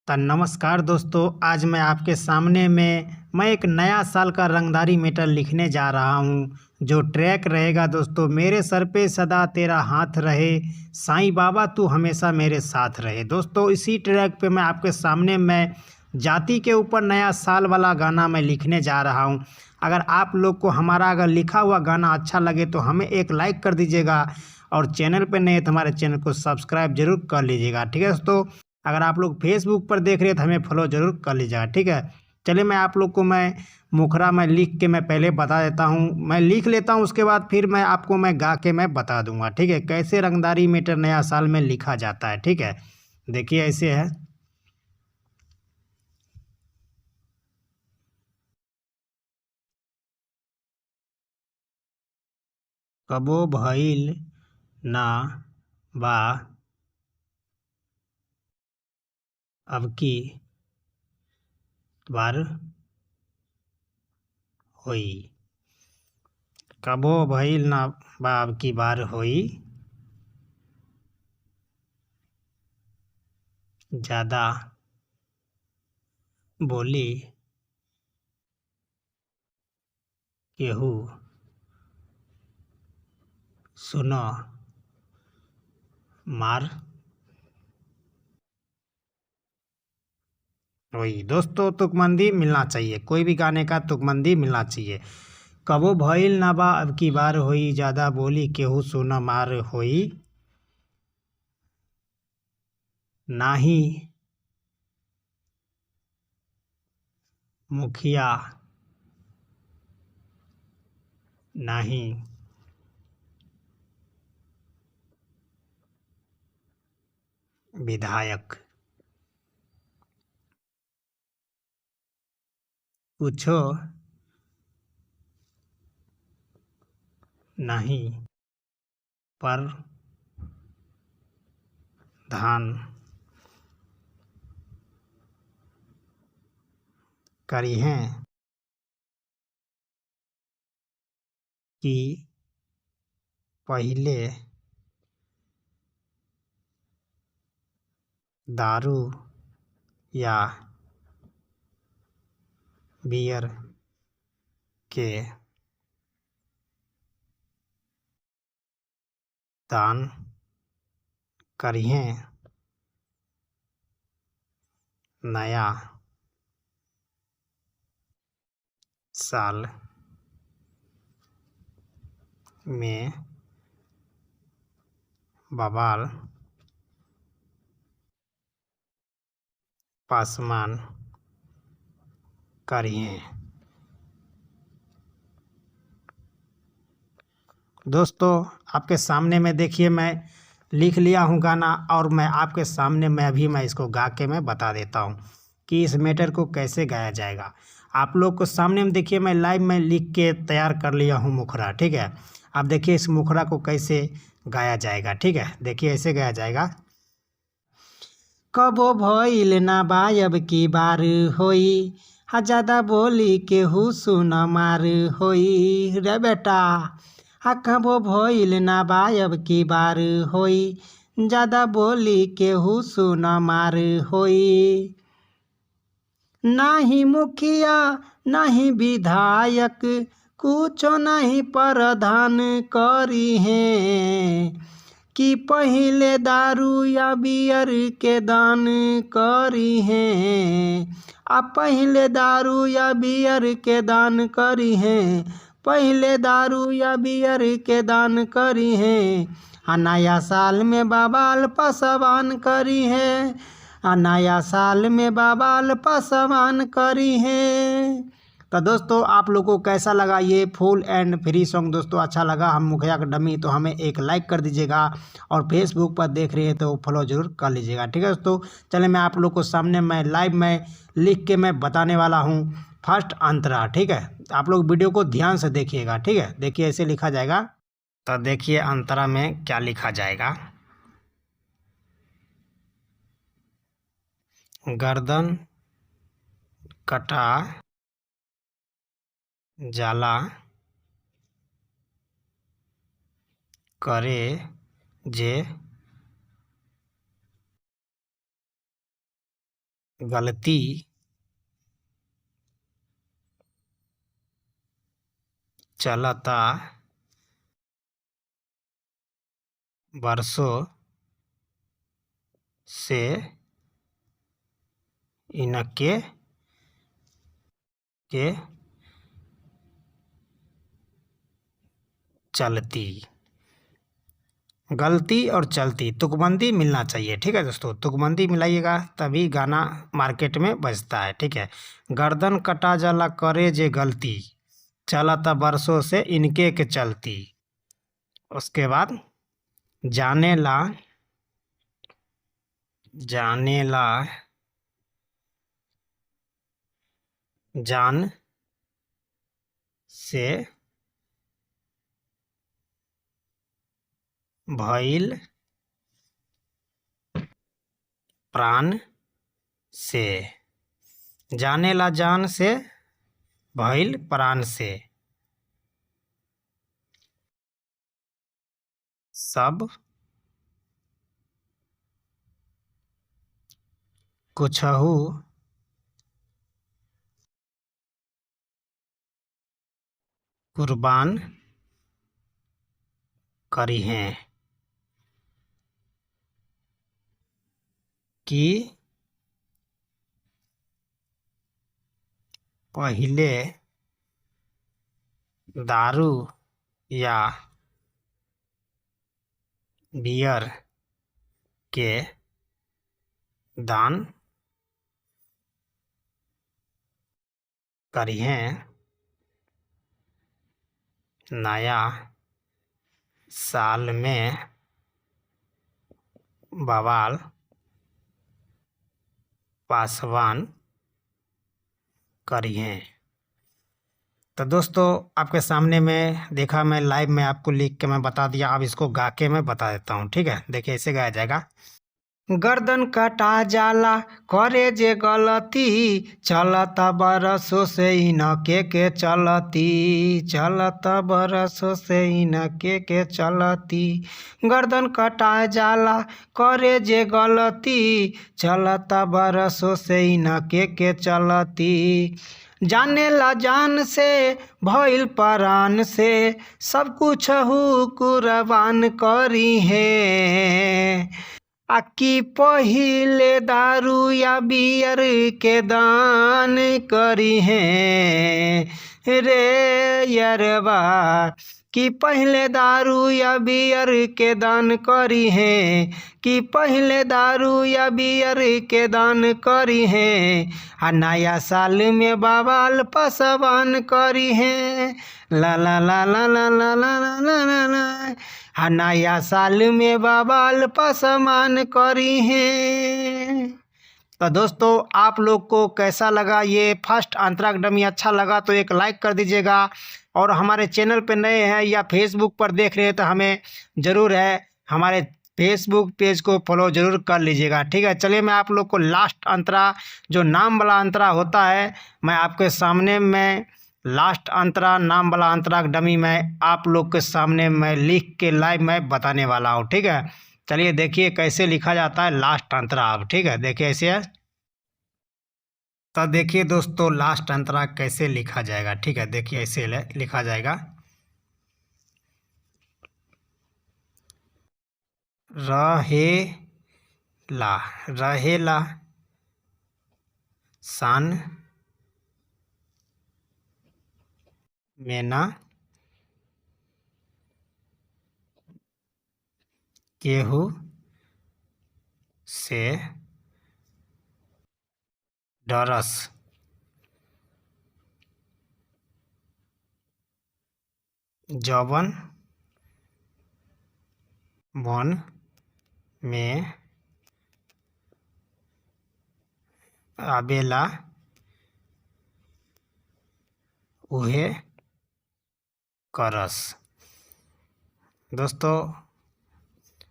तो नमस्कार दोस्तों, आज मैं आपके सामने में एक नया साल का रंगदारी मैटर लिखने जा रहा हूँ। जो ट्रैक रहेगा दोस्तों, मेरे सर पे सदा तेरा हाथ रहे, साईं बाबा तू हमेशा मेरे साथ रहे। दोस्तों, इसी ट्रैक पे मैं आपके सामने मैं जाति के ऊपर नया साल वाला गाना मैं लिखने जा रहा हूँ। अगर आप लोग को हमारा अगर लिखा हुआ गाना अच्छा लगे तो हमें एक लाइक कर दीजिएगा, और चैनल पे नए तो हमारे चैनल को सब्सक्राइब जरूर कर लीजिएगा। ठीक है दोस्तों, अगर आप लोग फेसबुक पर देख रहे हैं तो हमें फॉलो जरूर कर लीजिएगा। ठीक है, चलिए मैं आप लोग को मुखरा लिख के मैं पहले बता देता हूँ। मैं लिख लेता हूँ, उसके बाद फिर मैं आपको गा के मैं बता दूंगा। ठीक है, कैसे रंगदारी मैटर नया साल में लिखा जाता है। ठीक है, देखिए ऐसे है। कबो भइल ना बा अब की बार होई। कबो भइल ना बा अब की बार होई, ज्यादा बोली केहू सुनो मार वही। दोस्तों, तुकमंदी मिलना चाहिए, कोई भी गाने का तुकमंदी मिलना चाहिए। कबो भइल ना बा अब की बार होई, ज्यादा बोली केहू सुना मार होई। नाही मुखिया नाही विधायक, पूछो नहीं पर धान करी हैं कि पहले दारू या बियर के दान करिहें, नया साल में बवाल पासमान करिहें। दोस्तों, आपके सामने में देखिए मैं लिख लिया हूँ गाना, और मैं आपके सामने मैं इसको गा के मैं बता देता हूँ कि इस मैटर को कैसे गाया जाएगा। आप लोग को सामने में देखिए मैं लाइव में लिख के तैयार कर लिया हूँ मुखरा। ठीक है, अब देखिए इस मुखरा को कैसे गाया जाएगा। ठीक है, देखिए ऐसे गाया जाएगा। कबो भइल ना बायब की बार होई, ज्यादा बोली केहू सुन मार होई। रे बेटा, कबो भइल ना बायब की बार होई, ज्यादा बोली केहू सुन मार होई। नाही मुखिया नहीं विधायक, कुछो नहीं प्रधान करी हैं, कि पहले दारू या बियर के दान करी हैं। पहले दारू या बियर के दान करी हैं, पहले दारू या बियर के दान करी हैं। नया साल में बवाल पासवान करी है, नया साल में बवाल पासवान करी है। तो दोस्तों, आप लोगों को कैसा लगा ये फुल एंड फ्री सॉन्ग? दोस्तों, अच्छा लगा हम मुखिया का डमी तो हमें एक लाइक कर दीजिएगा, और फेसबुक पर देख रहे हैं तो फॉलो जरूर कर लीजिएगा। ठीक है दोस्तों, चले मैं आप लोग को सामने मैं लाइव में लिख के मैं बताने वाला हूँ फर्स्ट अंतरा। ठीक है, आप लोग वीडियो को ध्यान से देखिएगा। ठीक है, देखिए ऐसे लिखा जाएगा। तो देखिए अंतरा में क्या लिखा जाएगा। गर्दन कटा जाला करे जे गलती चलता बरसों से इनके के चलती। गलती और चलती तुकबंदी मिलना चाहिए। ठीक है दोस्तों, तुकबंदी मिलाइएगा तभी गाना मार्केट में बजता है। ठीक है। गर्दन कटा जाला करे जे गलती, चलता बरसों से इनके के चलती। उसके बाद जाने ला जान से भइल प्राण से। जाने ला जान से भइल प्राण से। सब कुछहु कुर्बान करी हैं कि पहिले दारू या बियर के दान करी हैं, नया साल में बवाल पासवान करी हैं। तो दोस्तों आपके सामने में देखा, मैं लाइव में आपको लिख के मैं बता दिया। अब इसको गा के मैं बता देता हूँ। ठीक है, देखिए ऐसे गाया जाएगा। गर्दन कटा जाला करे जे गलती, चलता बरसों से इनके के चलती, चलता बरसों से इनके के चलती। गर्दन कटा जाला करे जे गलती, चलता बरसों से इनके के चलती। जाने ला जान से भइल प्राण से, सब कुछ हु कुर्बान करी है। आकी पहिले दारू या बियर के दान करी हैं रे यरबा, कि पहले दारू या बियर के दान करी हैं, कि पहले दारू या बियर के दान करी हैं, आ नया साल में बवाल पासवान करी हैं। ला ला ला ला ला ला ला ला ला ला, आ नया साल में बवाल पासवान करी हैं। तो दोस्तों आप लोग को कैसा लगा ये फर्स्ट अंतराक्षरी? अच्छा लगा तो एक लाइक कर दीजिएगा, और हमारे चैनल पे नए हैं या फेसबुक पर देख रहे हैं तो हमें ज़रूर है हमारे फेसबुक पेज को फॉलो ज़रूर कर लीजिएगा। ठीक है, चलिए मैं आप लोग को लास्ट अंतरा जो नाम वाला अंतरा होता है, मैं आपके सामने में लास्ट अंतरा नाम वाला अंतरा डमी में आप लोग के सामने मैं लिख के लाइव में बताने वाला हूँ। ठीक है, चलिए देखिए कैसे लिखा जाता है लास्ट अंतरा। अब ठीक है, देखिए ऐसे है। तो देखिए दोस्तों लास्ट अंतरा कैसे लिखा जाएगा। ठीक है, देखिए ऐसे लिखा जाएगा। रहेला रहेला सान मेना केहू से डरस, जवन मन में आवेला उहे करस। दोस्तों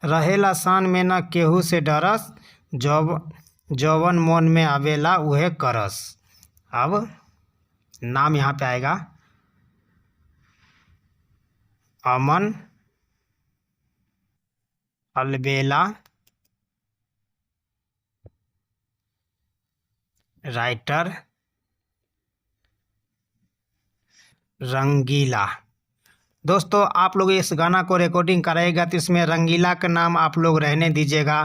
रहेला सान में ना केहू से डरस, जवन मन में आवेला उहे करस। अब नाम यहाँ पे आएगा अमन अलबेला राइटर रंगीला। दोस्तों आप लोग इस गाना को रिकॉर्डिंग कराइएगा तो इसमें रंगीला का नाम आप लोग रहने दीजिएगा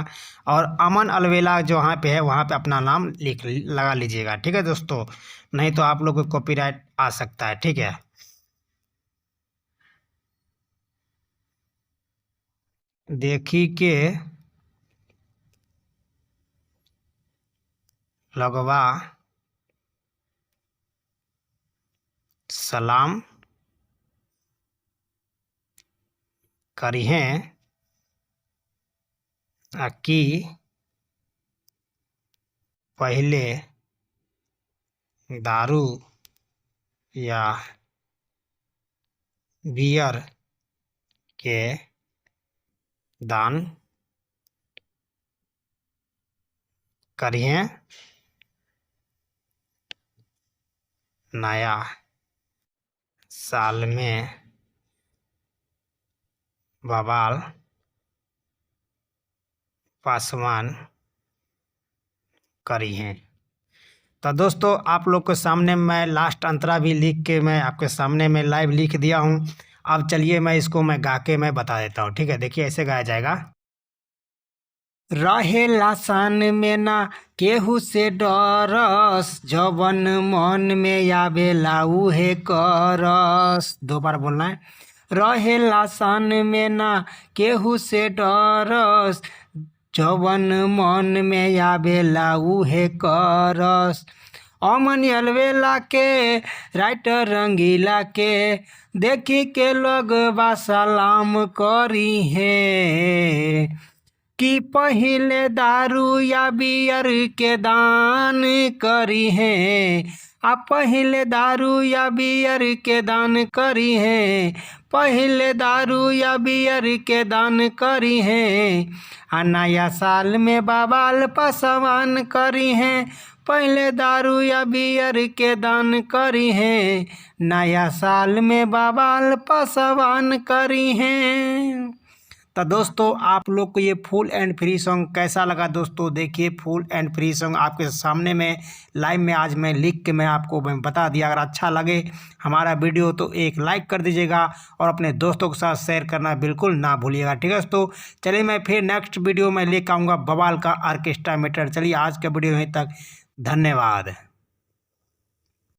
और अमन अलवेला जो वहाँ पे है वहाँ पे अपना नाम लिख लगा लीजिएगा, ठीक है दोस्तों, नहीं तो आप लोग को कॉपीराइट आ सकता है, ठीक है। देखी के लगवा सलाम करिहें कि पहले दारू या बियर के दान करिहें, नया साल में बवाल पासवान करिहें। तो दोस्तों आप लोग के सामने मैं लास्ट अंतरा भी लिख के मैं आपके सामने में लाइव लिख दिया हूँ। अब चलिए मैं इसको मैं गा के मैं बता देता हूँ, ठीक है। देखिए ऐसे गाया जाएगा। रहेला सान में ना केहू से डरस, जवन मन में आवेला उहे करस। दो बार बोलना है। रहेला सान में ना केहू से डरस, जवन मन में आवेला उहे करस। अमन अलवेला के राइटर रंगीला के देखी के लोग बा सलाम करी है कि पहले दारू या बियर के दान करी है। आप पहले दारू या बियर के दान करी है, पहले दारू या बियर के दान करी है। आ नया साल में बवाल पासवान करी है, पहले दारू या बियर के दान करी है। नया साल में बवाल पासवान करी है। तो दोस्तों आप लोग को ये फुल एंड फ्री सॉन्ग कैसा लगा दोस्तों? देखिए फुल एंड फ्री सॉन्ग आपके सामने में लाइव में आज मैं लिख के मैं आपको बता दिया। अगर अच्छा लगे हमारा वीडियो तो एक लाइक कर दीजिएगा और अपने दोस्तों के साथ शेयर करना बिल्कुल ना भूलिएगा, ठीक है दोस्तों। चलिए मैं फिर नेक्स्ट वीडियो में लेकर आऊँगा बवाल का ऑर्केस्ट्रा मैटर। चलिए आज का वीडियो यहीं तक, धन्यवाद।